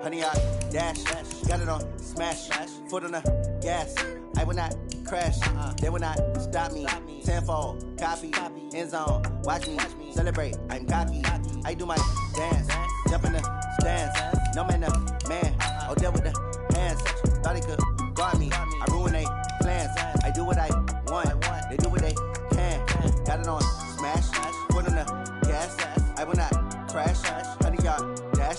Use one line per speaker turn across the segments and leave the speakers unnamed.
honey, I dash. Got it on smash. Foot on the gas. I will not crash. They will not stop me. Tenfold, copy, end zone. Watch me celebrate. I'm cocky. I do my dance. Jump in the stands. No man, no man. Oh, deal with the hands. Thought he could guard me. I ruin they plans. I do what I want. They do what they can. Got it on smash. Foot on the gas. I will not crash. Honey, yard dash.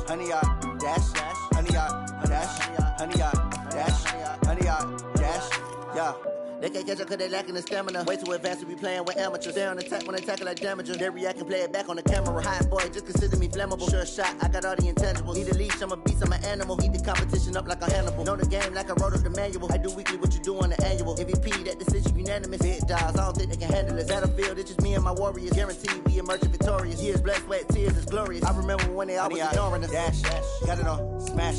Honey, yard dash. Honey, yard dash. Honey, yard dash. Honey, yard dash. Yeah. They can't catch up cause they lacking the stamina. Way too advanced to be playing with amateurs. They on attack when they tackle like damagers. They react and play it back on the camera. Hot boy, just consider me flammable. Sure shot, I got all the intangibles. Need a leash, I'm a beast, I'm an animal. Eat the competition up like a Hannibal. Know the game like I wrote up the manual. I do weekly what you do on the annual. MVP, that decision unanimous. Big dogs, I don't think they can handle it. Battlefield, it's just me and my warriors. Guaranteed we emerge victorious. Years, blood, sweat, tears, is glorious. I remember when they always ignoring us. Dash, got it on smash.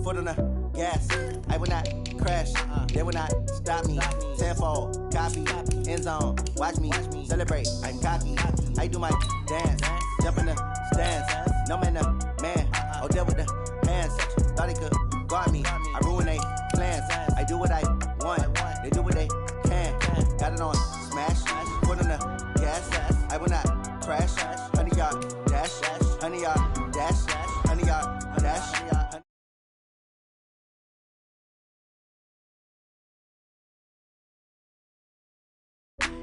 Foot on the gas. I will not crash. They will not stop me. Tenfold, copy, end zone. Watch me celebrate. I'm cocky. I do my dance. Jump in the stands. No man, no man. Oh, deal with the hands. Thought he could guard me. I ruin they plans. I do what I want. They do what they can. Got it on smash. Foot on the gas. I will not crash. Honey, yard dash. Honey, yard dash. Honey, yard dash.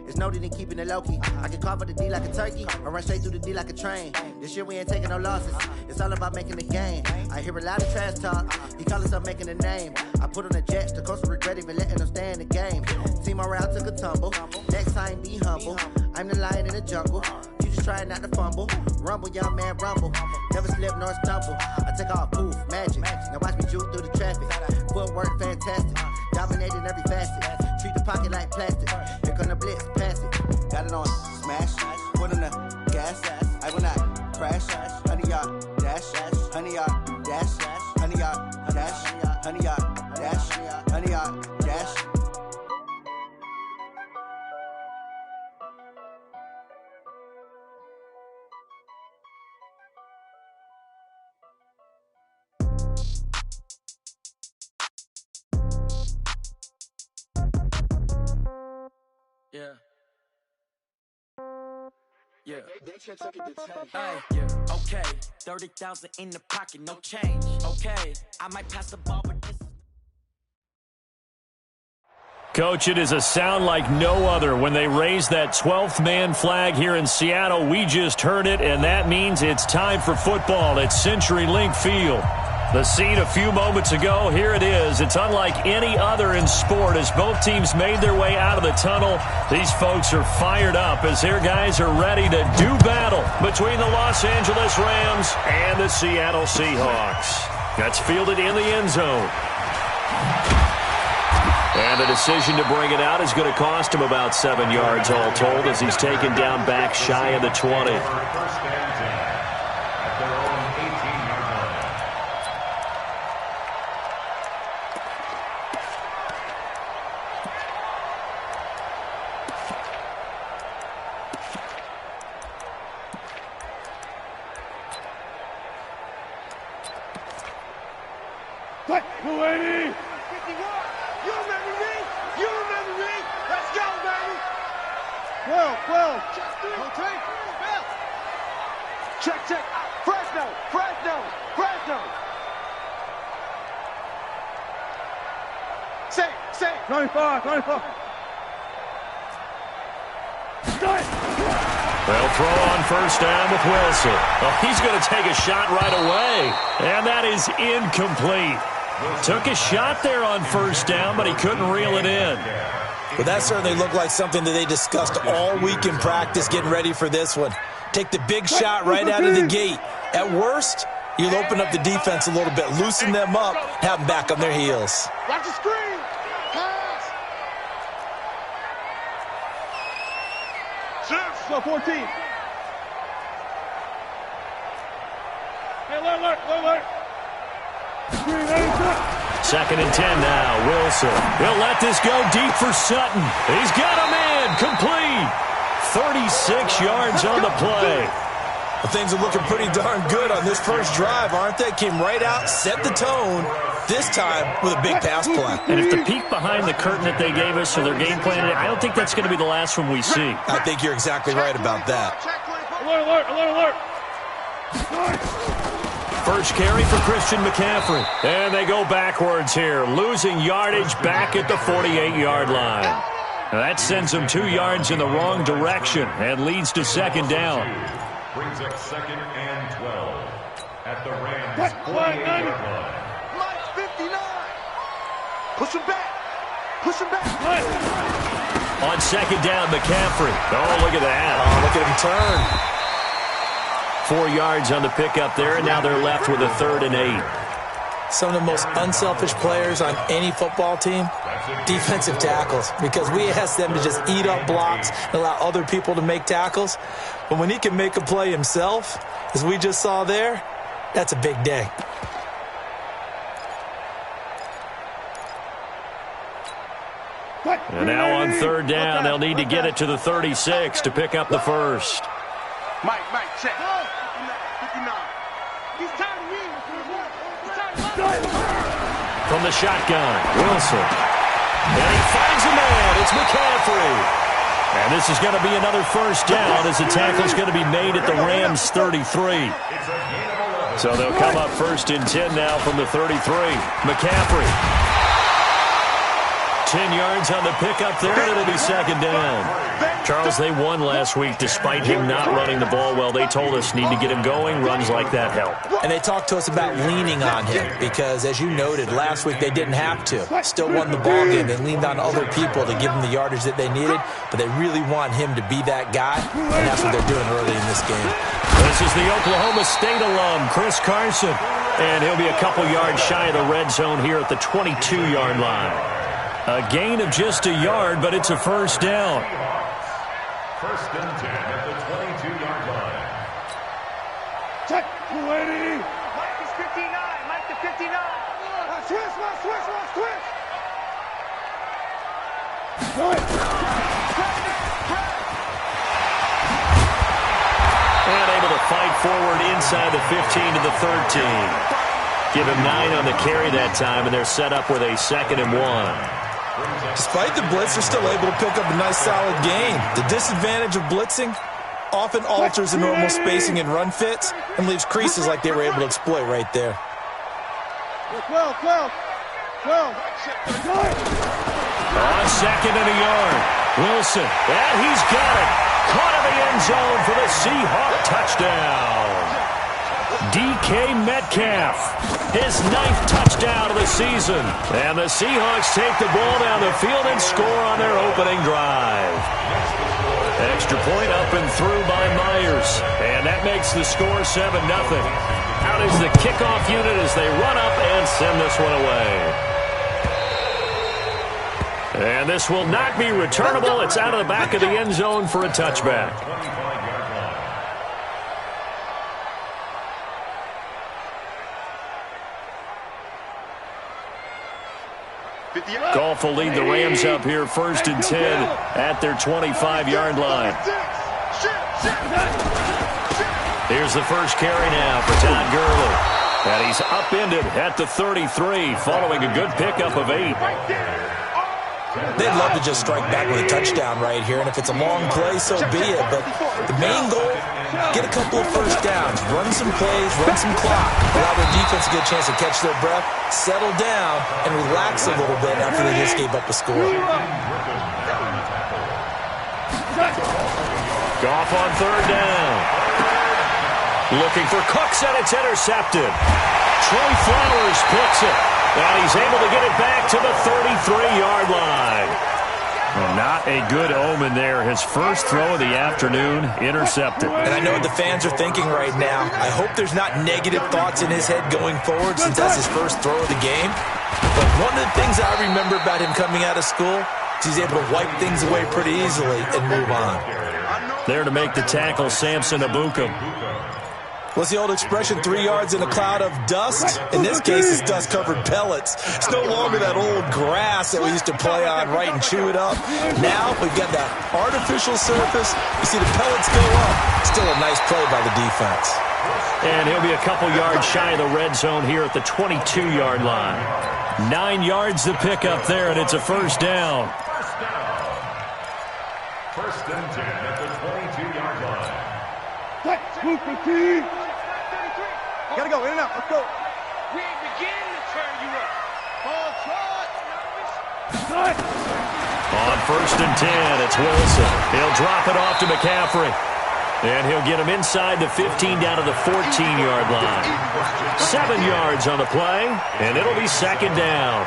It's noted in keeping it low-key. I can carve up the D like a turkey or run straight through the D like a train. This year we ain't taking no losses. It's all about making the game. I hear a lot of trash talk. He call himself making a name. I put on the jets. The coach regret even letting them stay in the game. Team morale took a tumble. Next time be humble. I'm the lion in the jungle. You just trying not to fumble. Rumble, young man, rumble. Never slip nor stumble. I take off, poof, magic. Now watch me juke through the traffic. Footwork fantastic. Dominating every facet. Treat the pocket like plastic. Here come the blitz, pass it. Got it on smash. Foot on the gas. I will not crash. Honey, yard dash. Honey, yard dash. Honey, yard dash. Honey, yard dash. Honey, yard dash.
Yeah. Okay. 30,000 in the pocket, no change. Okay. I might pass the ball, but this.
Coach, it is a sound like no other when they raise that 12th man flag here in Seattle. We just heard it, and that means it's time for football at CenturyLink Field. The scene a few moments ago, here it is. It's unlike any other in sport as both teams made their way out of the tunnel. These folks are fired up as their guys are ready to do battle between the Los Angeles Rams and the Seattle Seahawks. That's fielded in the end zone. And the decision to bring it out is going to cost him about 7 yards all told as he's taken down back shy of the 20. They'll throw on first down with Wilson. Oh, he's going to take a shot right away. And that is incomplete. Took a shot there on first down, but he couldn't reel it in.
Well, that certainly looked like something that they discussed all week in practice getting ready for this one. Take the big shot right out of the gate. At worst, you'll open up the defense a little bit, loosen them up, have them back on their heels.
Watch the screen. Pass. Shift. So 14. Hey, alert.
Second and 10 now. Wilson. He'll let this go deep for Sutton. He's got him in. Complete. 36 yards on the play.
Well, things are looking pretty darn good on on this first drive, aren't they? Came right out, set the tone, this time with a big pass play.
And if the peek behind the curtain that they gave us or their game plan, I don't think that's going to be the last one we see.
I think you're exactly right about that.
Alert, alert, alert, alert.
First carry for Christian McCaffrey. And they go backwards here, losing yardage back at the 48-yard line. Now that sends them 2 yards in the wrong direction and leads to second down.
Brings up 2nd and 12 at the Rams' 48-yard line.
Mike 59. Push him back. Push him back.
On second down, McCaffrey. Oh, look at that.
Oh, look at him turn.
4 yards on the pickup there, and now they're left with a 3rd and 8.
Some of the most unselfish players on any football team, defensive tackles, because we ask them to just eat up blocks and allow other people to make tackles. But when he can make a play himself, as we just saw there, that's a big day.
And now on 3rd down, they'll need to get it to the 36 to pick up the first.
Mike, check. 59. He's tired of me.
From the shotgun, Wilson. And he finds a man. It's McCaffrey. And this is going to be another first down as the tackle's going to be made at the Rams' 33. So they'll come up 1st and 10 now from the 33. McCaffrey. 10 yards on the pickup there, and it'll be second down. Charles, they won last week despite him not running the ball well. They told us need to get him going. Runs like that help.
And they talked to us about leaning on him because, as you noted, last week they didn't have to. Still won the ball game. They leaned on other people to give them the yardage that they needed, but they really want him to be that guy, and that's what they're doing early in this game.
This is the Oklahoma State alum, Chris Carson, and he'll be a couple yards shy of the red zone here at the 22-yard line. A gain of just a yard, but it's a first down.
1st and 10 at the 22-yard line.
Check. 280.
Mike is 59. Mike to 59.
Switch.
And able to fight forward inside the 15 to the 13. Give him 9 on the carry that time, and they're set up with a 2nd and 1.
Despite the blitz, they're still able to pick up a nice, solid gain. The disadvantage of blitzing often alters the normal spacing and run fits and leaves creases like they were able to exploit right there.
12.
On 2nd and a yard. Wilson, and he's got it. Caught in the end zone for the Seahawk touchdown. DK Metcalf, his 9th touchdown of the season. And the Seahawks take the ball down the field and score on their opening drive. Extra point up and through by Myers. And that makes the score 7-0. Out is the kickoff unit as they run up and send this one away. And this will not be returnable. It's out of the back of the end zone for a touchback. Goff will lead the Rams up here 1st and 10 at their 25-yard line. Here's the first carry now for Todd Gurley. And he's upended at the 33 following a good pickup of 8.
They'd love to just strike back with a touchdown right here, and if it's a long play, so be it. But the main goal, get a couple of first downs, run some plays, run some clock, allow their defense a good chance to catch their breath, settle down, and relax a little bit after they just gave up a score.
Goff on 3rd down. Looking for Cooks, and it's intercepted. Trey Flowers picks it. And he's able to get it back to the 33-yard line. Well, not a good omen there. His first throw of the afternoon intercepted.
And I know what the fans are thinking right now. I hope there's not negative thoughts in his head going forward since that's his first throw of the game. But one of the things I remember about him coming out of school is he's able to wipe things away pretty easily and move on.
There to make the tackle, Samson Abuka.
What's the old expression, 3 yards in a cloud of dust? In this case, it's dust-covered pellets. It's no longer that old grass that we used to play on, right, and chew it up. Now we've got that artificial surface. You see the pellets go up. Still a nice play by the defense.
And he'll be a couple yards shy of the red zone here at the 22-yard line. 9 yards to pick up there, and it's a first down.
First and 10 at the 22-yard line.
Gotta go, in and out, let's go.
We ain't beginning to turn you up.
On first and 10, it's Wilson. He'll drop it off to McCaffrey. And he'll get him inside the 15 down to the 14-yard line. 7 yards on the play, and it'll be second down.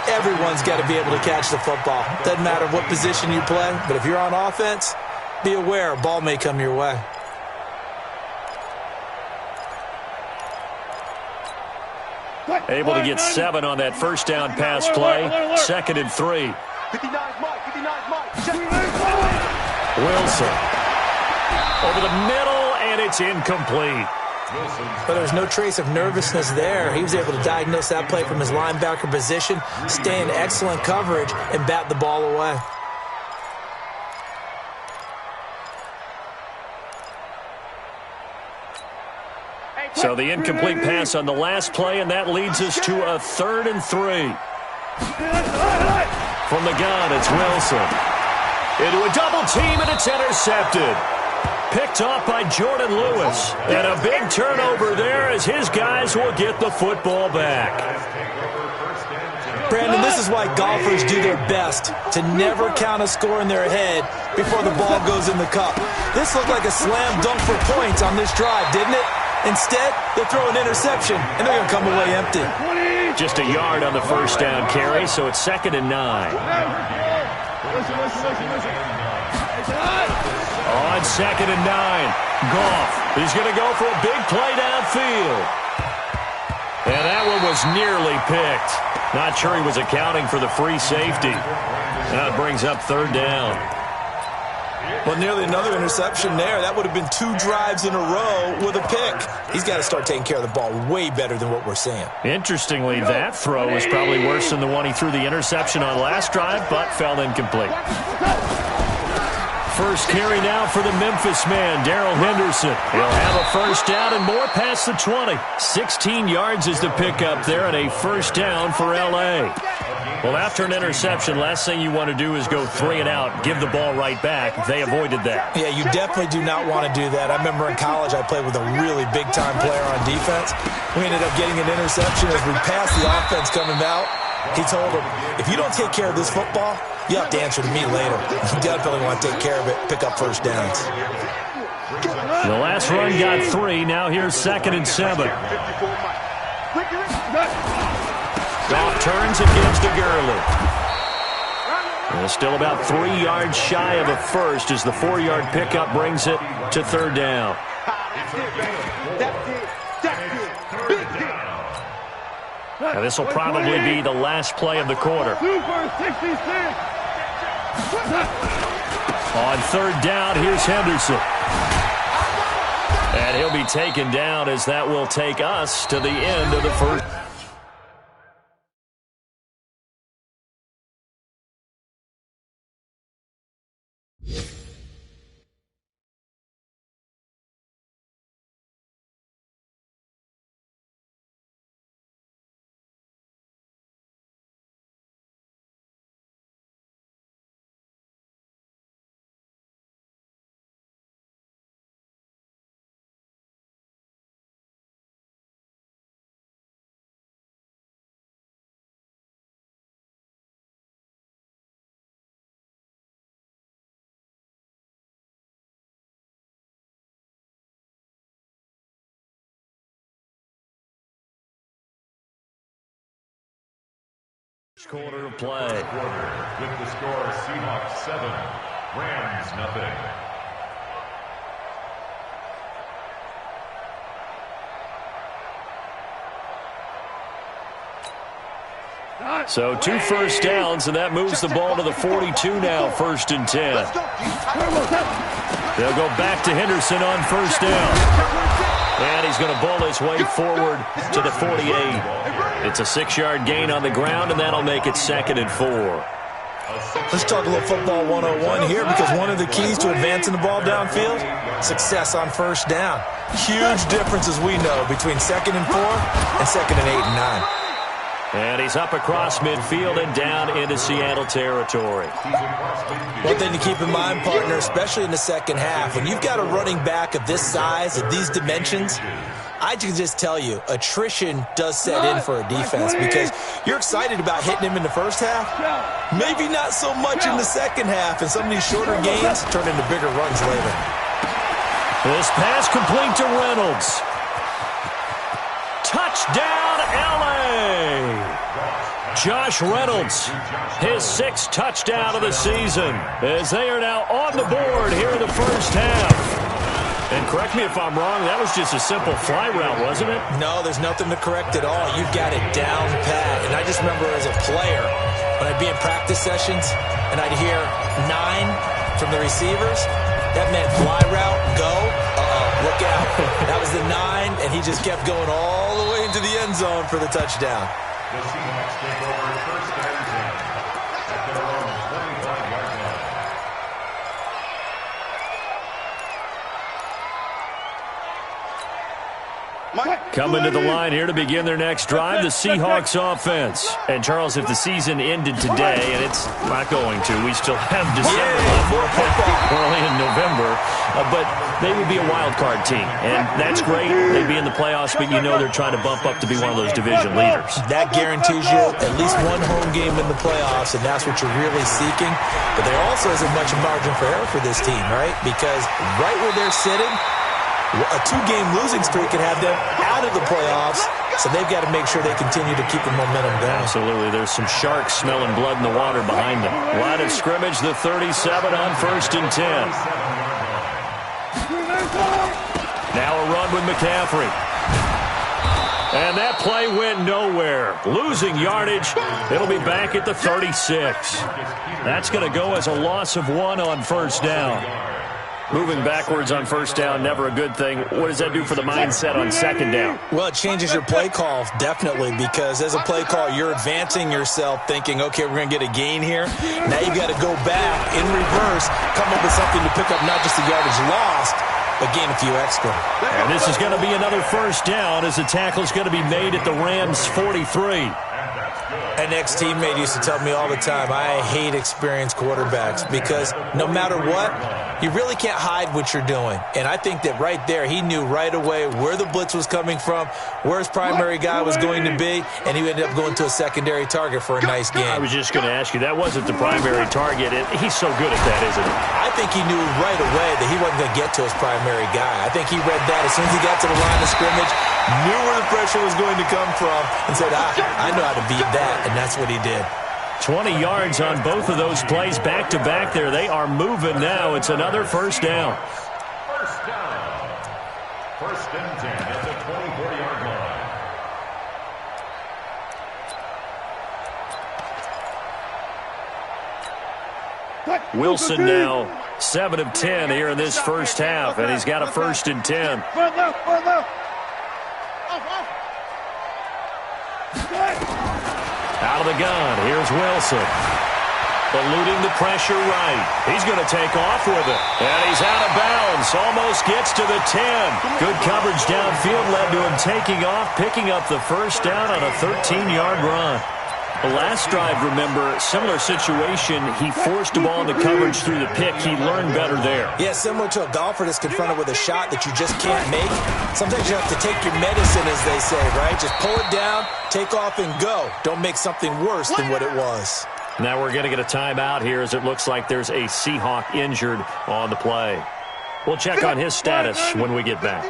Everyone's got to be able to catch the football. Doesn't matter what position you play, but if you're on offense, be aware a ball may come your way.
Able to get 7 on that first down pass play. Second and 3.
59's Mike, 59's Mike.
Wilson. Over the middle, and it's incomplete.
But there's no trace of nervousness there. He was able to diagnose that play from his linebacker position, stay in excellent coverage, and bat the ball away.
So the incomplete pass on the last play, and that leads us to a 3rd and 3. From the gun, it's Wilson. Into a double team, and it's intercepted. Picked off by Jordan Lewis. And a big turnover there as his guys will get the football back.
Brandon, this is why golfers do their best to never count a score in their head before the ball goes in the cup. This looked like a slam dunk for points on this drive, didn't it? Instead, they'll throw an interception, and they're going to come away empty.
Just a yard on the first down carry, so it's 2nd and 9. On 2nd and 9, Goff. He's going to go for a big play downfield. And that one was nearly picked. Not sure he was accounting for the free safety. That brings up 3rd down.
Well, nearly another interception there. That would have been 2 drives in a row with a pick. He's got to start taking care of the ball way better than what we're seeing.
Interestingly, that throw was probably worse than the one he threw the interception on last drive, but fell incomplete. First carry now for the Memphis man, Darrell Henderson. He'll have a first down and more past the 20. 16 yards is the pickup there, and a first down for L.A. Well, after an interception, last thing you want to do is go 3 and out, give the ball right back. They avoided that.
Yeah, you definitely do not want to do that. I remember in college I played with a really big-time player on defense. We ended up getting an interception as we passed the offense coming out. He told him, if you don't take care of this football, you have to answer to me later. You definitely want to take care of it, pick up first downs.
The last run got 3. Now here's 2nd and 7. Goff turns and gives to Gurley. And still about 3 yards shy of a first as the 4-yard pickup brings it to 3rd down. Now this will probably be the last play of the quarter. On 3rd down, here's Henderson. And he'll be taken down as that will take us to the end of the first. Quarter of play.
With the score, Seahawks 7, Rams 0.
So 2 first downs, and that moves the ball to the 42 now, 1st and 10. They'll go back to Henderson on first down. And he's going to bowl his way forward to the 48. It's a 6-yard gain on the ground, and that'll make it 2nd and 4.
Let's talk a little football 101 here, because one of the keys to advancing the ball downfield, success on first down. Huge differences, we know, between 2nd and 4 and 2nd and 8 and 9.
And he's up across midfield and down into Seattle territory.
One thing to keep in mind, partner, especially in the second half, when you've got a running back of this size, of these dimensions, I can just tell you, attrition does set in for a defense, because you're excited about hitting him in the first half, maybe not so much in the second half, and some of these shorter gains turn into bigger runs later.
This pass complete to Reynolds. Touchdown, L.A. Josh Reynolds, his 6th touchdown of the season, as they are now on the board here in the first half. And correct me if I'm wrong, that was just a simple fly route, wasn't it?
No, there's nothing to correct at all. You got it down pat. And I just remember as a player, when I'd be in practice sessions and I'd hear 9 from the receivers, that meant fly route, go, look out. That was the 9, and he just kept going all the way into the end zone for the touchdown.
The Seahawks take over 1st and 10 at their own 25-yard line.
Coming to the line here to begin their next drive, the Seahawks offense. And, Charles, if the season ended today, and it's not going to, we still have December left, early in November, but they would be a wild card team. And that's great. They'd be in the playoffs, but you know they're trying to bump up to be one of those division leaders.
That guarantees you at least one home game in the playoffs, and that's what you're really seeking. But there also isn't much margin for error for this team, right? Because right where they're sitting, a 2-game losing streak could have them out of the playoffs, so they've got to make sure they continue to keep the momentum going.
Absolutely. There's some sharks smelling blood in the water behind them. Line of scrimmage, the 37 on 1st and 10. Now a run with McCaffrey. And that play went nowhere. Losing yardage. It'll be back at the 36. That's going to go as a loss of 1 on 1st down. Moving backwards on 1st down, never a good thing. What does that do for the mindset on 2nd down?
Well, it changes your play call, definitely, because as a play call, you're advancing yourself thinking, okay, we're going to get a gain here. Now you've got to go back in reverse, come up with something to pick up not just the yardage lost, but gain a few extra.
And this is going to be another 1st down as the tackle is going to be made at the Rams' 43.
An ex-teammate used to tell me all the time, I hate experienced quarterbacks, because no matter what, you really can't hide what you're doing. And I think that right there, he knew right away where the blitz was coming from, where his primary guy was going to be, and he ended up going to a secondary target for a nice game.
I was just going to ask you, that wasn't the primary target. He's so good at that, isn't he?
I think he knew right away that he wasn't going to get to his primary guy. I think he read that as soon as he got to the line of scrimmage, knew where the pressure was going to come from, and said, I know how to beat that, and that's what he did.
20 yards on both of those plays back-to-back there. They are moving now. It's another 1st down.
1st down. 1st and 10 at the 24-yard line.
Wilson now 7 of 10 here in this first half, and he's got a 1st and 10. Out of the gun, here's Wilson. Eluding the pressure right. He's going to take off with it. And he's out of bounds. Almost gets to the 10. Good coverage downfield led to him taking off, picking up the 1st down on a 13-yard run. The last drive, remember, similar situation. He forced the ball into coverage through the pick. He learned better there.
Yeah, similar to a golfer that's confronted with a shot that you just can't make. Sometimes you have to take your medicine, as they say, right? Just pull it down, take off, and go. Don't make something worse than what it was.
Now we're going to get a timeout here as it looks like there's a Seahawk injured on the play. We'll check on his status when we get back.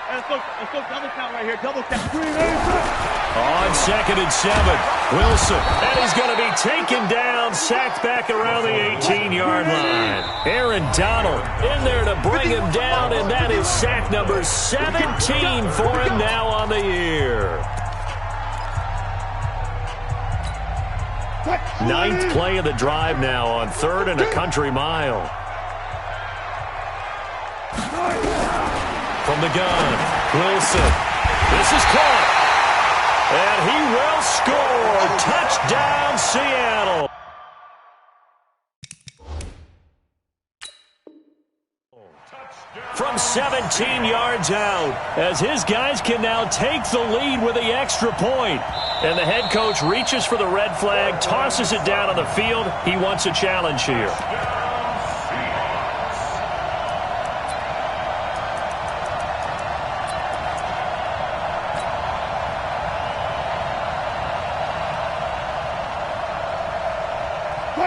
Let's go double count right here. Double count.
On 2nd and 7, Wilson. And he's going to be taken down, sacked back around the 18-yard line. Aaron Donald in there to bring him down, and that is sack number 17 for him now on the year. 9th play of the drive now on 3rd and a country mile. From the gun, Wilson. This is caught. And he will score. Touchdown, Seattle. From 17 yards out, as his guys can now take the lead with the extra point. And the head coach reaches for the red flag, tosses it down on the field. He wants a challenge here.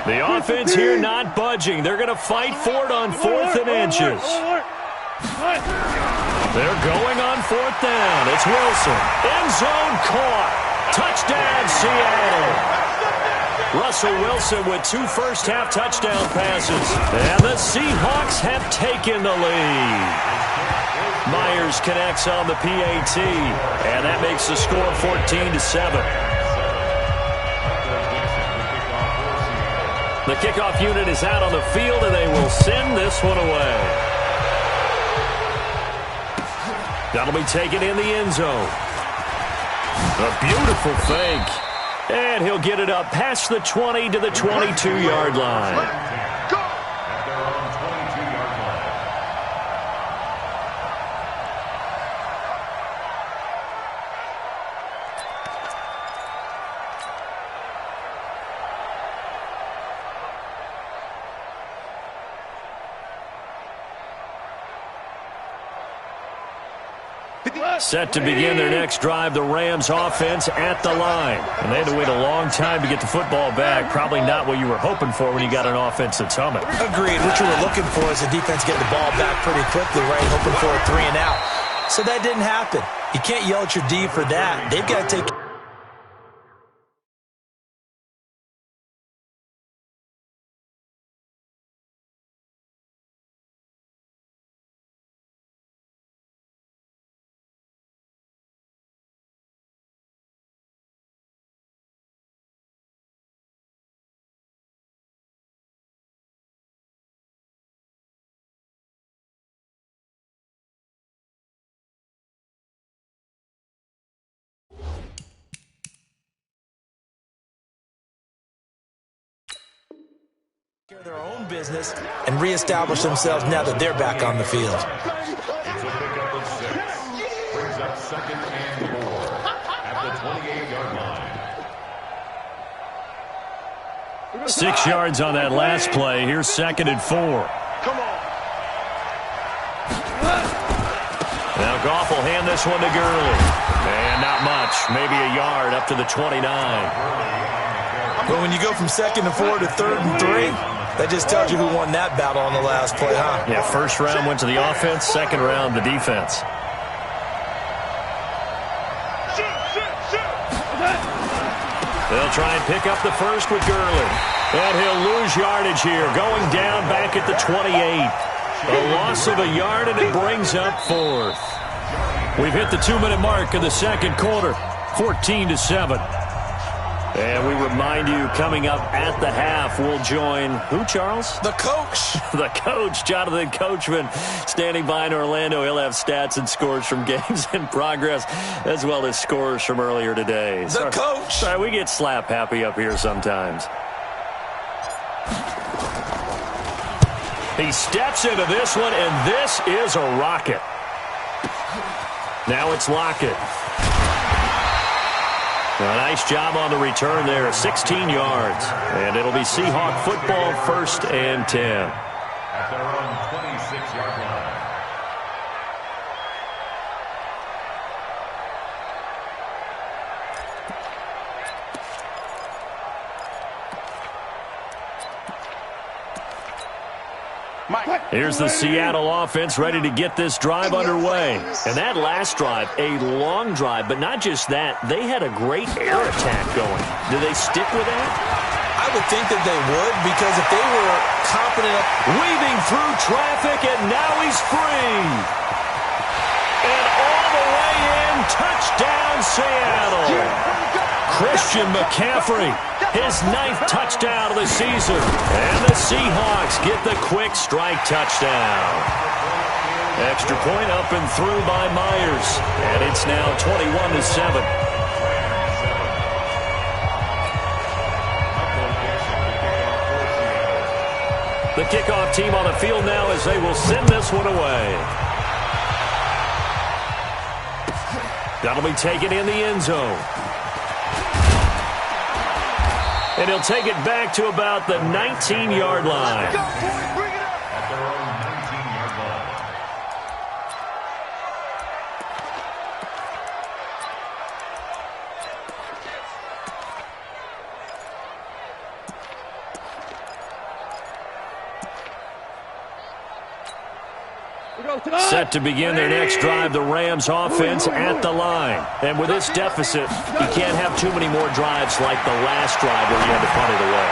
The offense here not budging. They're going to fight for it on 4th and inches. They're going on 4th down. It's Wilson. End zone caught. Touchdown, Seattle. Russell Wilson with 2 first-half touchdown passes. And the Seahawks have taken the lead. Myers connects on the PAT. And that makes the score 14-7. The kickoff unit is out on the field, and they will send this one away. That'll be taken in the end zone. A beautiful fake. And he'll get it up past the 20 to the 22-yard line. Set to begin their next drive, the Rams offense at the line. And they had to wait a long time to get the football back. Probably not what you were hoping for when you got an offense that's humming.
Agreed. What you were looking for is the defense getting the ball back pretty quickly, right? Hoping for a 3 and out. So that didn't happen. You can't yell at your D for that. They've got to take... their own business and reestablish themselves now that they're back on the field.
It's a pickup of 6. Brings up 2nd and 4 at the 28-yard line.
6 yards on that last play. Here's 2nd and 4.
Come on.
Now Goff will hand this one to Gurley. And not much. Maybe a yard up to the 29.
But when you go from 2nd and 4 to 3rd and 3, that just tells you who won that battle on the last play, huh?
Yeah, first round went to the offense, second round the defense. They'll try and pick up the first with Gurley. And he'll lose yardage here, going down back at the 28. A loss of a yard, and it brings up 4th. We've hit the 2-minute mark of the second quarter, 14-7. And we remind you, coming up at the half, we'll join who, Charles?
The coach.
The coach, Jonathan Coachman, standing by in Orlando. He'll have stats and scores from games in progress, as well as scores from earlier today.
The coach.
Sorry, we get slap happy up here sometimes. He steps into this one, and this is a rocket. Now it's Lockett. A nice job on the return there, 16 yards. And it'll be Seahawk football, 1st and 10.
At their own 26-yard line.
Here's the Seattle offense ready to get this drive underway. And that last drive, a long drive, but not just that. They had a great air attack going. Do they stick with that?
I would think that they would, because if they were confident enough...
Weaving through traffic, and now he's free. And all the way in, touchdown Seattle. Christian McCaffrey, his 9th touchdown of the season. And the Seahawks get the quick strike touchdown. Extra point up and through by Myers. And it's now 21-7. The kickoff team on the field now as they will send this one away. That'll be taken in the end zone. And he'll take it back to about the 19-yard line.
At their own 19-yard line.
Set to begin their next drive, the Rams offense at the line. And with this deficit, you can't have too many more drives like the last drive where you had to punt it away.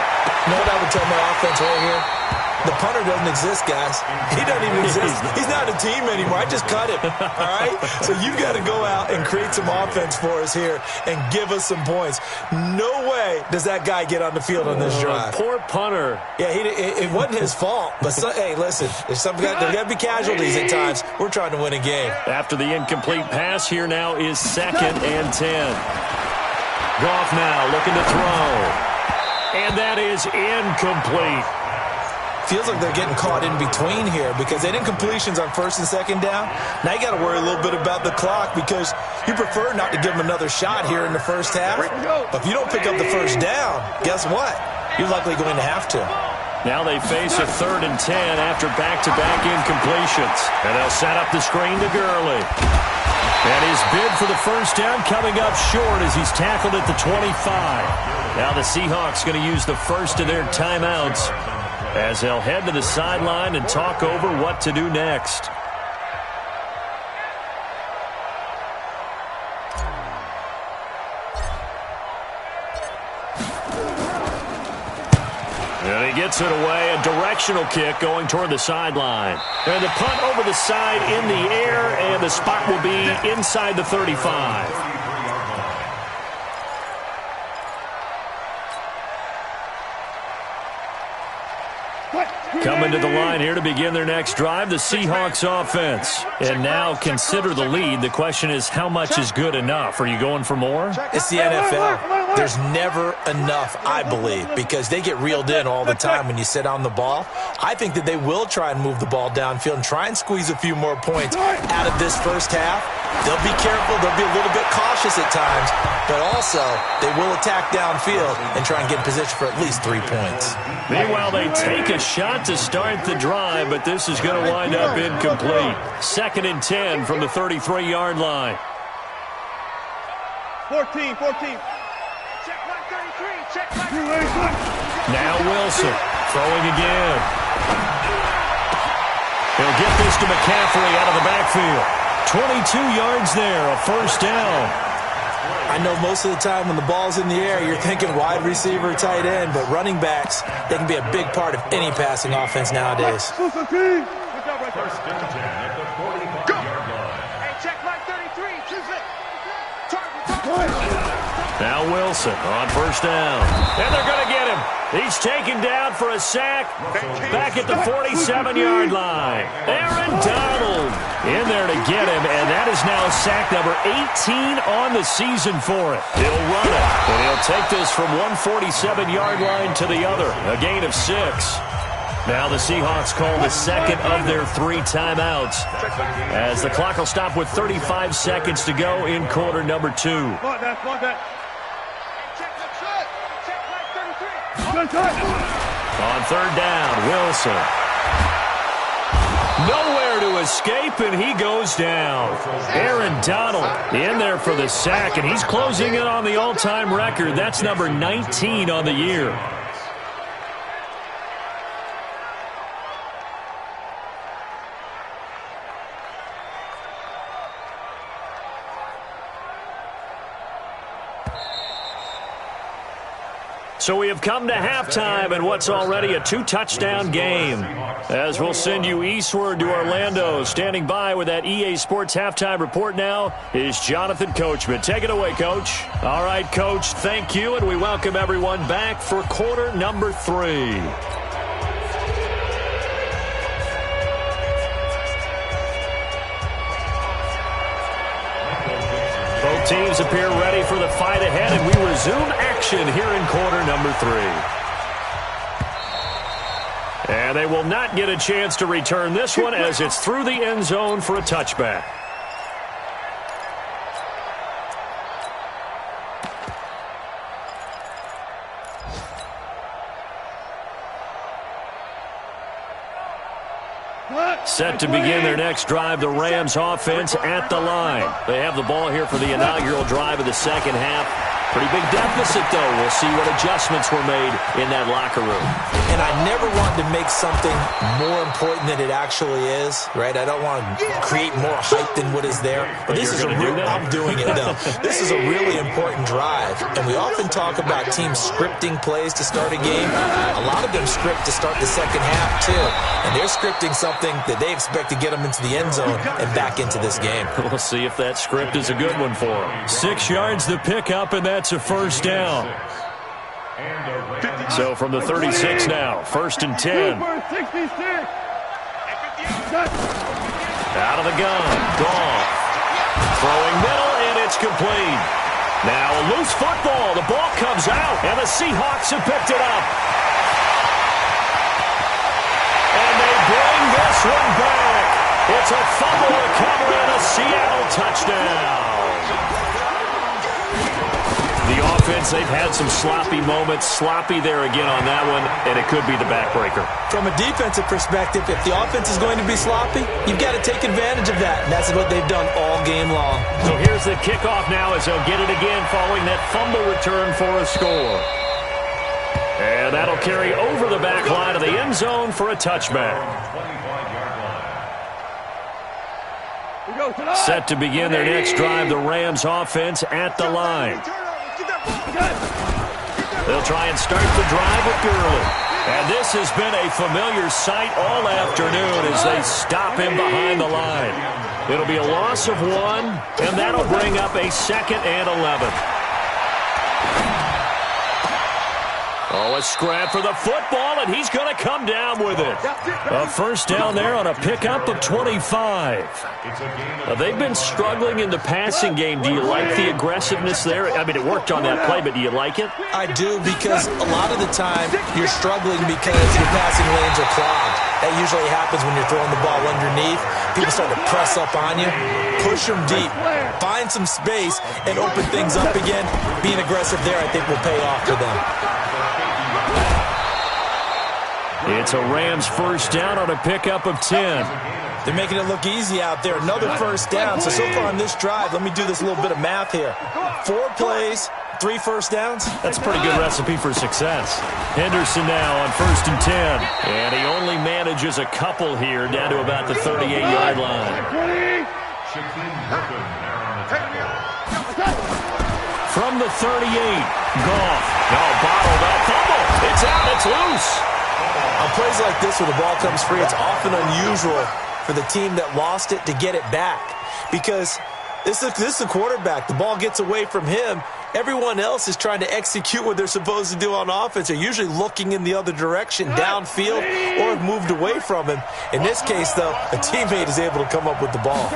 You know what I would tell my offense right here? The punter doesn't exist, guys. He doesn't even exist. He's not a team anymore. I just cut him, all right? So you've got to go out and create some offense for us here and give us some points. No way does that guy get on the field on this drive.
Poor punter.
Yeah, it wasn't his fault. But, hey, listen, there's got to be casualties at times. We're trying to win a game.
After the incomplete pass, here now is 2nd and 10. Goff now looking to throw. And that is incomplete.
Feels like they're getting caught in between here because they didn't completions on 1st and 2nd down. Now you got to worry a little bit about the clock because you prefer not to give them another shot here in the first half. But if you don't pick up the first down, guess what? You're likely going to have to.
Now they face a 3rd and 10 after back-to-back incompletions. And they'll set up the screen to Gurley. And his bid for the first down coming up short as he's tackled at the 25. Now the Seahawks going to use the first of their timeouts as they'll head to the sideline and talk over what to do next. And he gets it away, a directional kick going toward the sideline. And the punt over the side in the air, and the spot will be inside the 35. Coming to the line here to begin their next drive, the Seahawks offense. And now consider the lead. The question is, how much is good enough? Are you going for more?
It's the NFL. There's never enough, I believe, because they get reeled in all the time when you sit on the ball. I think that they will try and move the ball downfield and try and squeeze a few more points out of this first half. They'll be careful. They'll be a little bit cautious at times, but also they will attack downfield and try and get in position for at least 3 points.
Meanwhile, they take a shot to start the drive, but this is going to wind up incomplete. 2nd and 10 from the 33-yard line.
14.
Check line 33. Check line 33.
Now Wilson throwing again. He'll get this to McCaffrey out of the backfield. 22 yards there, a first down.
I know most of the time when the ball's in the air, you're thinking wide receiver, tight end, but running backs, they can be a big part of any passing offense nowadays.
First and 10 at the 45-yard line.
Hey, check line 33. Choose it. Target.
Now Wilson on first down. And they're going to get him. He's taken down for a sack back at the 47-yard line. Aaron Donald in there to get him, and that is now sack number 18 on the season for it. He'll run it, and he'll take this from one 47-yard line to the other, a gain of 6. Now the Seahawks call the second of their 3 timeouts as the clock will stop with 35 seconds to go in quarter number 2.
Check
On third down, Wilson. Nowhere to escape, and he goes down. Aaron Donald in there for the sack, and he's closing in on the all-time record. That's number 19 on the year. So we have come to halftime in what's already a 2-touchdown game. As we'll send you eastward to Orlando. Standing by with that EA Sports halftime report now is Jonathan Coachman. Take it away, Coach. All right, Coach, thank you, and we welcome everyone back for quarter number 3. Both teams appear ready for the fight ahead, and we resume action here in quarter number 3. And And they will not get a chance to return this one as it's through the end zone for a touchback. Set to begin their next drive, the Rams offense at the line. They have the ball here for the inaugural drive of the second half. Pretty big deficit, though. We'll see what adjustments were made in that locker room.
And I never want to make something more important than it actually is, right? I don't want to create more hype than what is there. But this is I'm doing it, though. This is a really important drive. And we often talk about teams scripting plays to start a game. A lot of them script to start the second half, too. And they're scripting something that they expect to get them into the end zone and back into this game.
We'll see if that script is a good one for them. 6 yards the pickup, and that's a first down. So from the 36 now, 1st and 10. Out of the gun, Goff. Throwing middle, and it's complete. Now a loose football. The ball comes out, and the Seahawks have picked it up. And they bring this one back. It's a fumble recovery and a Seattle touchdown. The offense, they've had some sloppy moments. Sloppy there again on that one, and it could be the backbreaker.
From a defensive perspective, if the offense is going to be sloppy, you've got to take advantage of that, and that's what they've done all game long.
So here's the kickoff now as they'll get it again following that fumble return for a score. And that'll carry over the back line of the end zone for a touchback. Set to begin their next drive, the Rams offense at the line. They'll try and start the drive with Gurley. And this has been a familiar sight all afternoon as they stop him behind the line. It'll be a loss of 1, and that'll bring up a 2nd and 11. Oh, a scrap for the football, and he's going to come down with it. A first down there on a pickup of 25. They've been struggling in the passing game. Do you like the aggressiveness there? I mean, it worked on that play, but do you like it?
I do, because a lot of the time you're struggling because your passing lanes are clogged. That usually happens when you're throwing the ball underneath. People start to press up on you. Push them deep. Find some space and open things up again. Being aggressive there, I think, will pay off for them.
It's a Rams first down on a pickup of 10.
They're making it look easy out there. Another first down. So far on this drive, let me do this little bit of math here. 4 plays, 3 first downs.
That's a pretty good recipe for success. Henderson now on 1st and 10. And he only manages a couple here down to about the 38-yard line. From the 38, Goff. Now bottled up. Fumble. It's out. It's loose.
On plays like this where the ball comes free, it's often unusual for the team that lost it to get it back. Because this is a quarterback. The ball gets away from him. Everyone else is trying to execute what they're supposed to do on offense. They're usually looking in the other direction, downfield, or have moved away from him. In this case, though, a teammate is able to come up with the ball.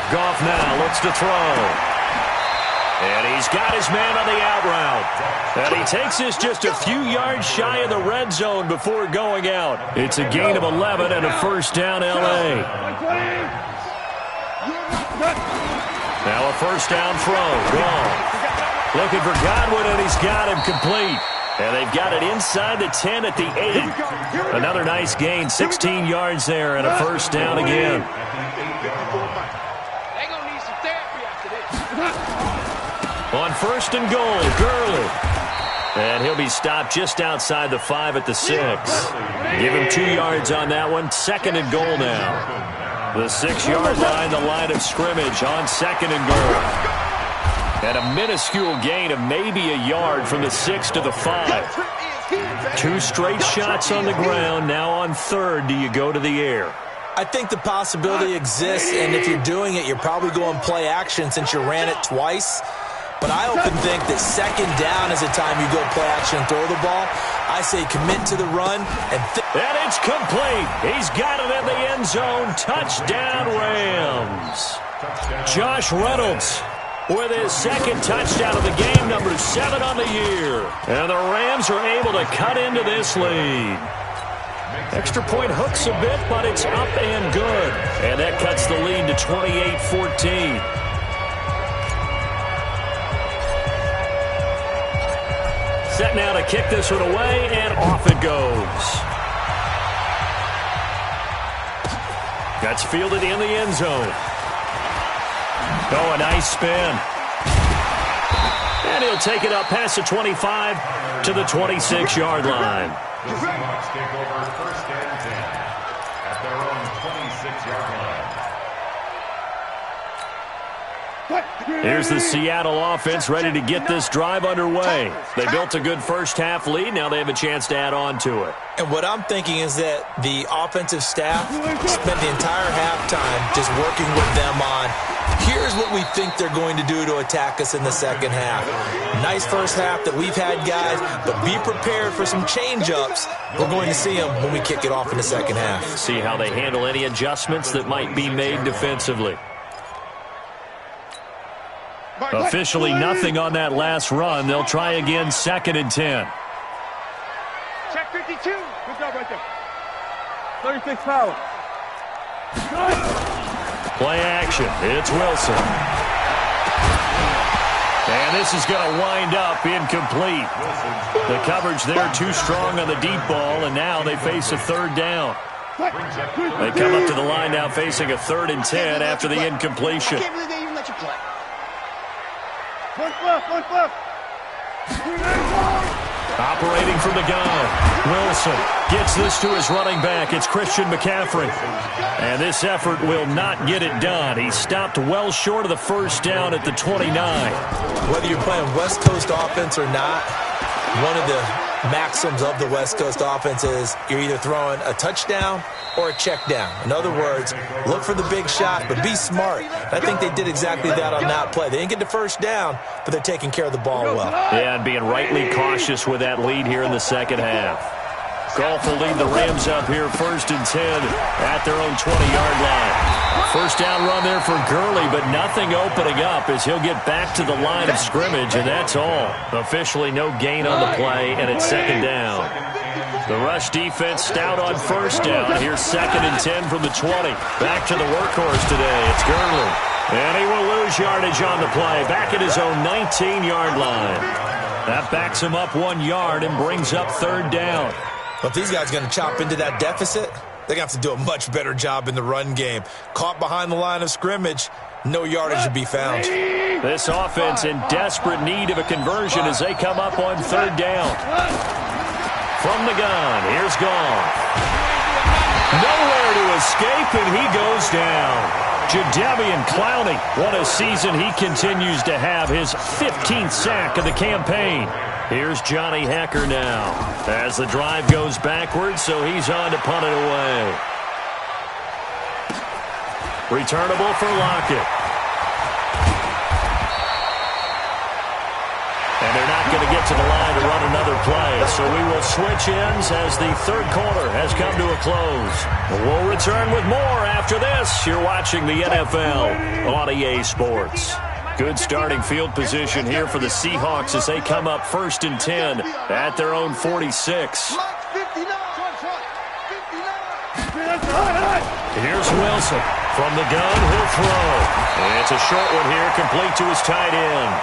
Goff now looks to throw. And he's got his man on the out route. And he takes this just a few yards shy of the red zone before going out. It's a gain of 11 and a first down L.A. Now a first down throw. Gone. Looking for Godwin, and he's got him complete. And they've got it inside the 10 at the 8. Another nice gain, 16 yards there, and a first down again. On 1st and goal, Gurley. And he'll be stopped just outside the 5 at the 6. Give him 2 yards on that one. 2nd and goal now. The 6-yard line, the line of scrimmage on 2nd and goal. And a minuscule gain of maybe a yard from the 6 to the 5. 2 straight shots on the ground. Now on 3rd, do you go to the air?
I think the possibility exists, and if you're doing it, you're probably going play action since you ran it twice. But I often think that 2nd down is the time you go play action and throw the ball. I say commit to the run. And
it's complete. He's got it in the end zone. Touchdown, Rams. Josh Reynolds with his 2nd touchdown of the game, number 7 on the year. And the Rams are able to cut into this lead. Extra point hooks a bit, but it's up and good. And that cuts the lead to 28-14. Set now to kick this one away, and off it goes. That's fielded in the end zone. Oh, a nice spin. And he'll take it up past the 25 to the 26-yard line.
The Seahawks take over 1st and 10 at their own 26-yard line.
Here's the Seattle offense ready to get this drive underway. They built a good first-half lead. Now they have a chance to add on to it.
And what I'm thinking is that the offensive staff spent the entire halftime just working with them on, here's what we think they're going to do to attack us in the second half. Nice first half that we've had, guys, but be prepared for some change-ups. We're going to see them when we kick it off in the second half.
See how they handle any adjustments that might be made defensively. Officially nothing on that last run. They'll try again 2nd and 10.
Check 52. Good job right there. 36 power.
Play action. It's Wilson. And this is going to wind up incomplete. The coverage there too strong on the deep ball, and now they face a 3rd down. They come up to the line now facing a 3rd and 10 after the incompletion.
I can't believe they even let you play. One left.
Operating from the gun. Wilson gets this to his running back. It's Christian McCaffrey. And this effort will not get it done. He stopped well short of the 1st down at the 29.
Whether you're playing West Coast offense or not, one of the maxims of the West Coast offense is you're either throwing a touchdown or a check down. In other words, look for the big shot, but be smart. I think they did exactly that on that play. They didn't get the 1st down, but they're taking care of the ball well.
Yeah, and being rightly cautious with that lead here in the second half. Goff will lead the Rams up here 1st and 10 at their own 20-yard line. 1st down run there for Gurley, but nothing opening up as he'll get back to the line of scrimmage, and that's all. Officially no gain on the play, and it's 2nd down. The rush defense stout on 1st down. Here's 2nd and 10 from the 20. Back to the workhorse today. It's Gurley. And he will lose yardage on the play. Back at his own 19-yard line. That backs him up 1 yard and brings up 3rd down.
But if these guys are going to chop into that deficit, they're going to have to do a much better job in the run game. Caught behind the line of scrimmage, no yardage to be found.
This offense in desperate need of a conversion as they come up on 3rd down. From the gun, here's Goff. Nowhere to escape, and he goes down. Jadeveon Clowney, what a season he continues to have, his 15th sack of the campaign. Here's Johnny Hecker now as the drive goes backwards, so he's on to punt it away. Returnable for Lockett. And they're not going to get to the line to run another play, so we will switch ends as the 3rd quarter has come to a close. We'll return with more after this. You're watching the NFL on EA Sports. Good starting field position here for the Seahawks as they come up 1st and 10 at their own 46. Here's Wilson. From the gun, he'll throw. It's a short one here, complete to his tight end.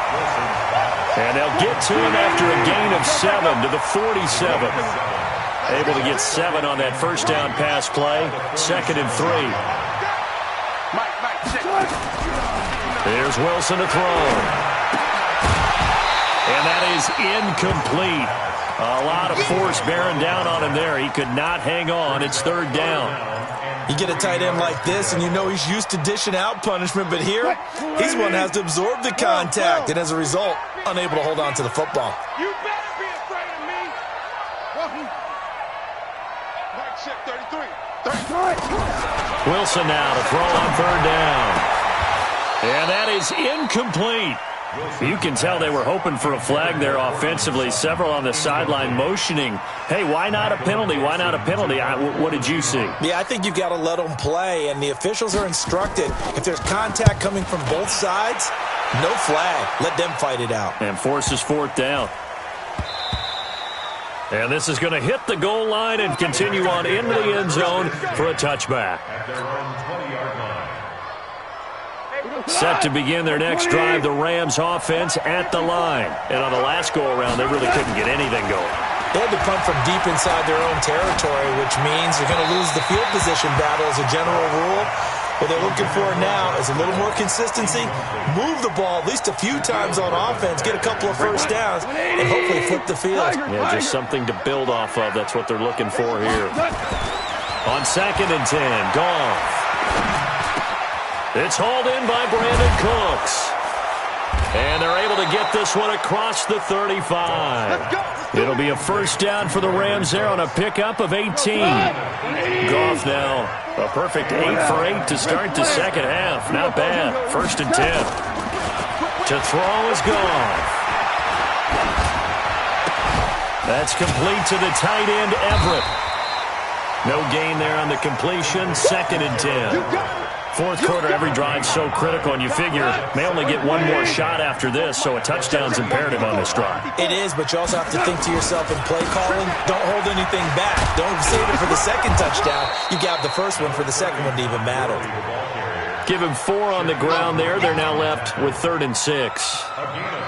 And they'll get to him after a gain of 7 to the 47. Able to get 7 on that 1st down pass play. 2nd and 3. Here's Wilson to throw. And that is incomplete. A lot of force bearing down on him there. He could not hang on. It's 3rd down.
You get a tight end like this, and you know he's used to dishing out punishment, but here, he's one that has to absorb the contact, and as a result, unable to hold on to the football.
You better be afraid of me. Right check 33.
Wilson now to throw on 3rd down. And that is incomplete. You can tell they were hoping for a flag there offensively. Several on the sideline motioning, hey, why not a penalty? Why not a penalty? What did you see?
Yeah, I think you've got to let them play, and the officials are instructed. If there's contact coming from both sides, no flag. Let them fight it out.
And forces 4th down. And this is going to hit the goal line and continue on into the end zone for a touchback.
At their own 20-yard line.
Set to begin their next drive, the Rams offense at the line. And on the last go-around, they really couldn't get anything going.
They had to punt from deep inside their own territory, which means they're going to lose the field position battle as a general rule. What they're looking for now is a little more consistency, move the ball at least a few times on offense, get a couple of first downs, and hopefully flip the field.
Yeah, just something to build off of. That's what they're looking for here. On 2nd and 10, Goff. It's hauled in by Brandon Cooks. And they're able to get this one across the 35. It'll be a first down for the Rams there on a pickup of 18. Goff now a perfect 8 for 8 to start the second half. Not bad. 1st and 10. To throw is Goff. That's complete to the tight end, Everett. No gain there on the completion. 2nd and 10. Fourth quarter, every drive so critical, and you figure may only get one more shot after this, so a touchdown's imperative on this drive.
It is, but you also have to think to yourself in play calling, don't hold anything back. Don't save it for the second touchdown. You got the first one for the second one to even matter.
Give him 4 on the ground there. They're now left with 3rd and 6.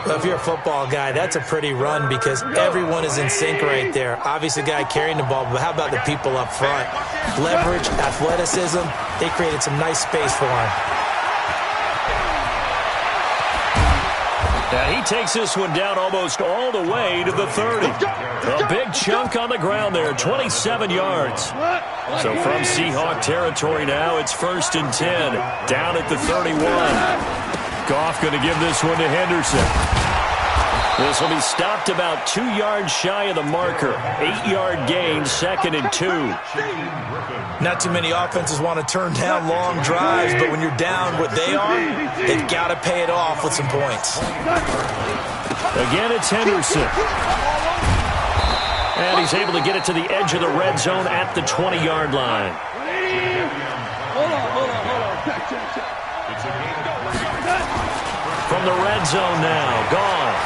Well, if you're a football guy, that's a pretty run because everyone is in sync right there. Obviously, the guy carrying the ball, but how about the people up front? Leverage, athleticism, they created some nice space for him.
And he takes this one down almost all the way to the 30. A big chunk on the ground there, 27 yards. So from Seahawk territory now, it's 1st and 10, down at the 31. Goff going to give this one to Henderson. This will be stopped about 2 yards shy of the marker. 8-yard gain, 2nd and 2.
Not too many offenses want to turn down long drives, but when you're down what they are, they've got to pay it off with some points.
Again, it's Henderson. And he's able to get it to the edge of the red zone at the 20-yard line.
Hold on.
From the red zone now, Goff.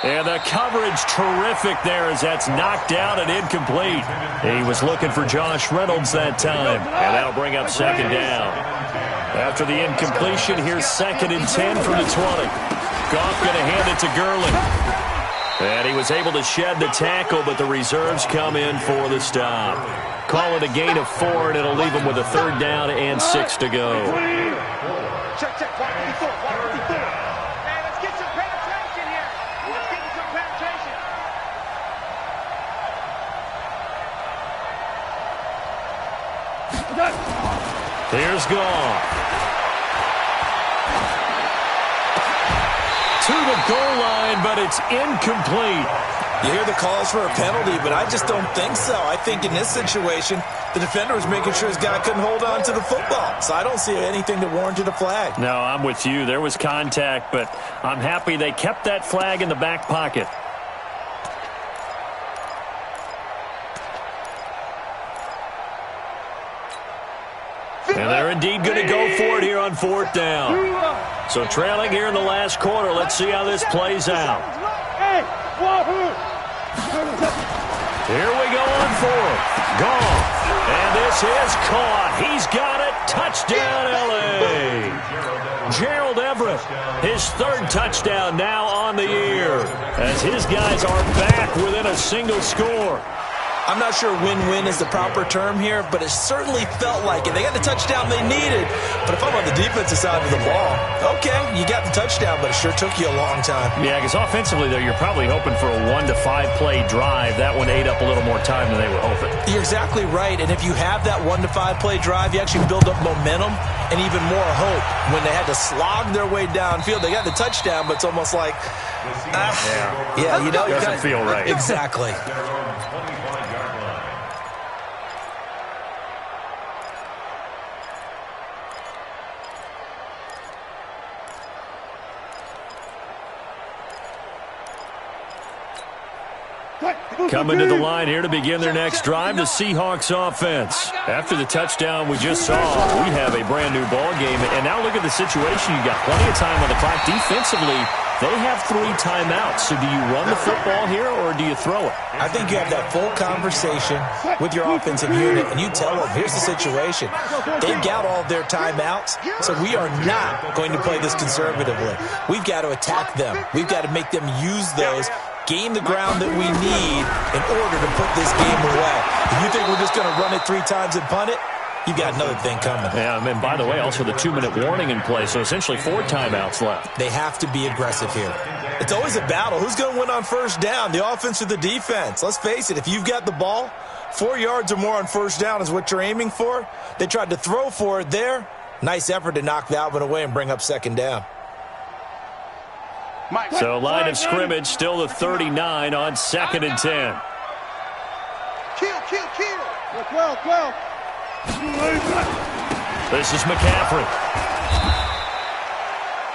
And the coverage terrific there as that's knocked down and incomplete. He was looking for Josh Reynolds that time, and that'll bring up 2nd down. After the incompletion, here's 2nd and 10 from the 20. Goff going to hand it to Gurley. And he was able to shed the tackle, but the reserves come in for the stop. Call it a gain of 4, and it'll leave him with a 3rd down and 6 to go.
Check. Wide 54. Man, let's get some penetration here. Let's get some penetration.
Here's Goff. To the goal line, but it's incomplete.
You hear the calls for a penalty, but I just don't think so. I think in this situation, the defender was making sure his guy couldn't hold on to the football. So I don't see anything that warranted a flag.
No, I'm with you. There was contact, but I'm happy they kept that flag in the back pocket. And they're indeed going to go for it here on 4th down. So trailing here in the last quarter. Let's see how this plays out. Here we go on 4th. Goff. And this is caught. He's got it. Touchdown, L.A. Gerald Everett, his 3rd touchdown now on the year, as his guys are back within a single score.
I'm not sure win-win is the proper term here, but it certainly felt like it. They got the touchdown they needed, but if I'm on the defensive side of the ball, okay, you got the touchdown, but it sure took you a long time.
Yeah, because offensively, though, you're probably hoping for a 1 to 5 play drive. That one ate up a little more time than they were hoping.
You're exactly right, and if you have that 1 to 5 play drive, you actually build up momentum and even more hope. When they had to slog their way downfield, they got the touchdown, but it's almost like, you know,
it doesn't feel right.
Exactly.
Coming to the line here to begin their next drive, the Seahawks offense. After the touchdown we just saw, we have a brand-new ball game. And now look at the situation. You got plenty of time on the clock. Defensively, they have 3 timeouts. So do you run the football here or do you throw it?
I think you have that full conversation with your offensive unit, and you tell them, here's the situation. They've got all their timeouts, so we are not going to play this conservatively. We've got to attack them. We've got to make them use those, gain the ground that we need in order to put this game away. If you think we're just going to run it 3 times and punt it, you've got another thing coming.
Yeah, and by the way, also the 2-minute warning in play, so essentially 4 timeouts left.
They have to be aggressive here. It's always a battle. Who's going to win on first down, the offense or the defense? Let's face it, if you've got the ball, 4 yards or more on first down is what you're aiming for. They tried to throw for it there. Nice effort to knock that one away and bring up second down.
So line of scrimmage, still the 39 on 2nd and 10.
Kill.
12.
This is McCaffrey.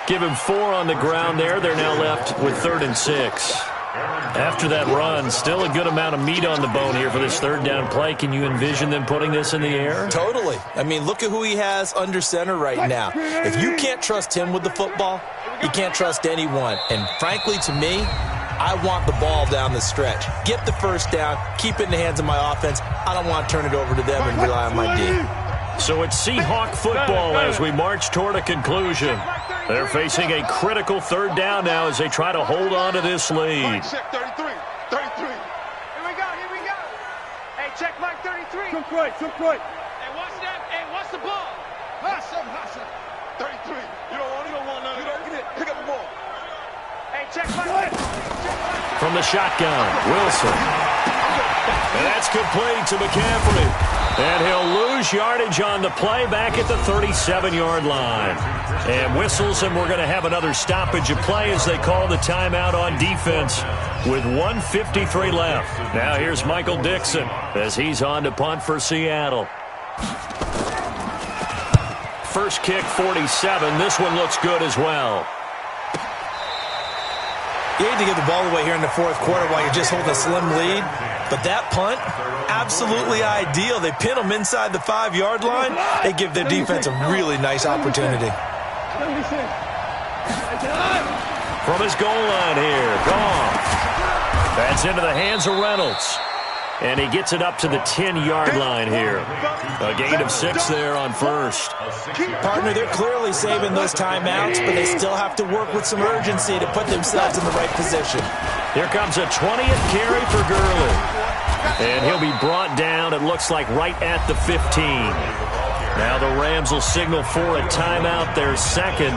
Give him 4 on the ground there. They're now left with 3rd and 6. After that run, still a good amount of meat on the bone here for this 3rd down play. Can you envision them putting this in the air?
Totally. I mean, look at who he has under center right now. If you can't trust him with the football, you can't trust anyone. And frankly, to me, I want the ball down the stretch. Get the first down, keep it in the hands of my offense. I don't want to turn it over to them and rely on my D.
So it's Seahawk football as we march toward a conclusion. They're facing a critical 3rd down now as they try to hold on to this lead.
Check 33. Here we go. Hey, check Mike 33.
Some right.
Hey, watch that. Hey, watch the ball. Hustle. 33. You don't want none. You don't get it. Pick up the ball. Hey, check Mike.
From the shotgun, Wilson. And that's complete to McCaffrey. And he'll lose yardage on the play back at the 37-yard line. And whistles, and we're going to have another stoppage of play as they call the timeout on defense with 1:53 left. Now here's Michael Dixon as he's on to punt for Seattle. First kick, 47. This one looks good as well.
You hate to give the ball away here in the 4th quarter while you're just holding a slim lead. But that punt, absolutely ideal. They pin them inside the 5-yard line. They give their defense a really nice opportunity.
From his goal line here, Goff. That's into the hands of Reynolds. And he gets it up to the 10-yard line here. A gain of 6 there on first.
Partner, they're clearly saving those timeouts, but they still have to work with some urgency to put themselves in the right position.
Here comes a 20th carry for Gurley. And he'll be brought down, it looks like, right at the 15. Now the Rams will signal for a timeout, their 2nd,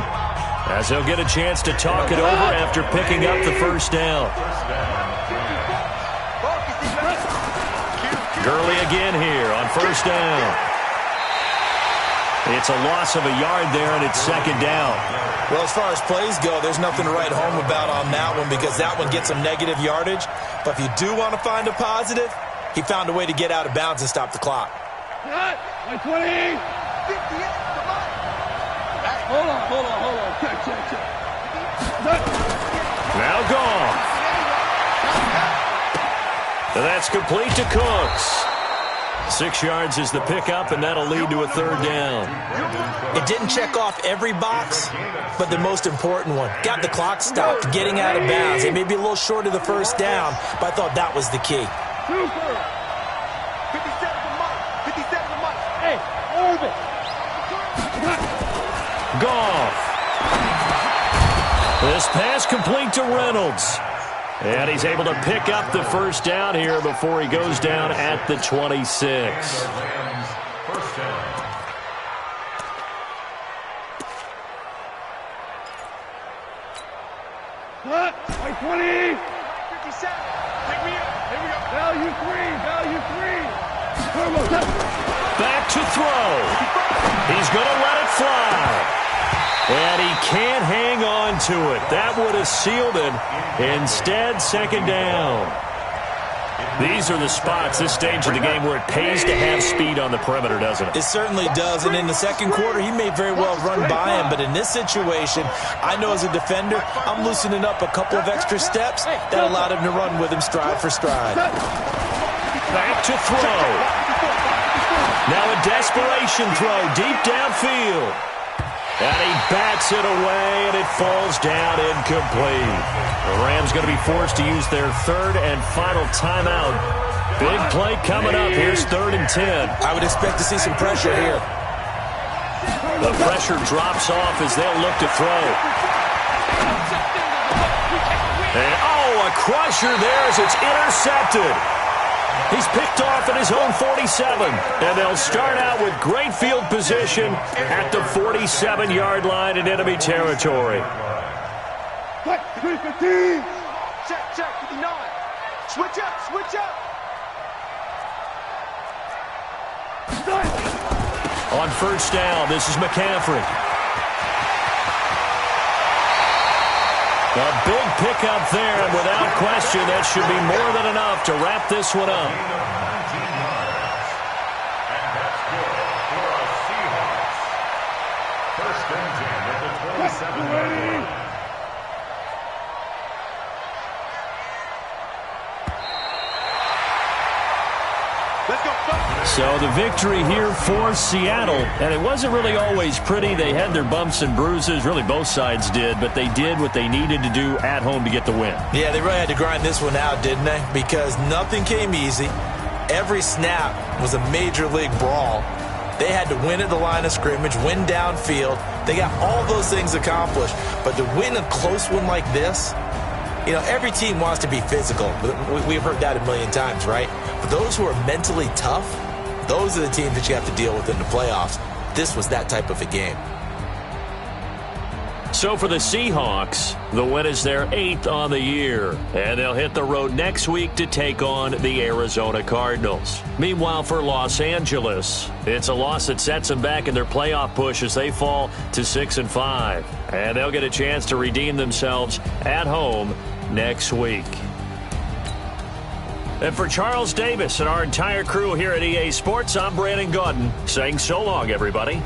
as they'll get a chance to talk it over after picking up the first down. Gurley again here on first down. It's a loss of a yard there, and it's 2nd down.
Well, as far as plays go, there's nothing to write home about on that one because that one gets some negative yardage. But if you do want to find a positive, he found a way to get out of bounds and stop the clock.
120. Hold on. Check.
Now Goff. And that's complete to Cooks. 6 yards is the pickup, and that'll lead to a 3rd down.
It didn't check off every box, but the most important one. Got the clock stopped, getting out of bounds. It may be a little short of the first down, but I thought that was the key.
57 to Mike.
Hey, orbit.
Goff. This pass complete to Reynolds. And he's able to pick up the first down here before he goes down at the 26.
Cut. 20.
57. Here we go.
Value three.
Back to throw. He's going to let it fly. And he can't hang on to it. That would have sealed it. Instead, 2nd down. These are the spots, this stage of the game, where it pays to have speed on the perimeter, doesn't it?
It certainly does, and in the second quarter, he may very well run by him, but in this situation, I know as a defender, I'm loosening up a couple of extra steps that allowed him to run with him stride for stride.
Back to throw. Now a desperation throw deep downfield. And he bats it away, and it falls down incomplete. The Rams going to be forced to use their third and final timeout. Big play coming up. Here's 3rd and 10.
I would expect to see some pressure here.
The pressure drops off as they'll look to throw. And, a crusher there as it's intercepted. He's picked off at his own 47, and they'll start out with great field position at the 47-yard line in enemy territory.
Check, 59. Switch up.
On first down, this is McCaffrey. A big pickup there, and without question, that should be more than enough to wrap this one up.
And that's good for a Seahawks. 1st and 10 at the 27-yard line.
So the victory here for Seattle, and it wasn't really always pretty. They had their bumps and bruises, really both sides did, but they did what they needed to do at home to get the win.
Yeah, they really had to grind this one out, didn't they? Because nothing came easy. Every snap was a major league brawl. They had to win at the line of scrimmage, win downfield. They got all those things accomplished. But to win a close one like this, every team wants to be physical. We've heard that a million times, right? But those who are mentally tough, those are the teams that you have to deal with in the playoffs. This was that type of a game.
So for the Seahawks, the win is their 8th on the year, and they'll hit the road next week to take on the Arizona Cardinals. Meanwhile, for Los Angeles, it's a loss that sets them back in their playoff push as they fall to 6-5, and they'll get a chance to redeem themselves at home next week. And for Charles Davis and our entire crew here at EA Sports, I'm Brandon Gaudin saying so long, everybody.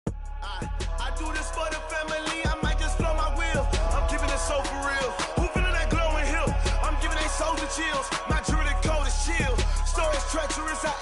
I do this for the family, I might just blow my wheel. I'm giving it so for real. Who feeling that glowing hill? I'm giving they soldier chills. My jewelry coat is chill. Storage treacherous, I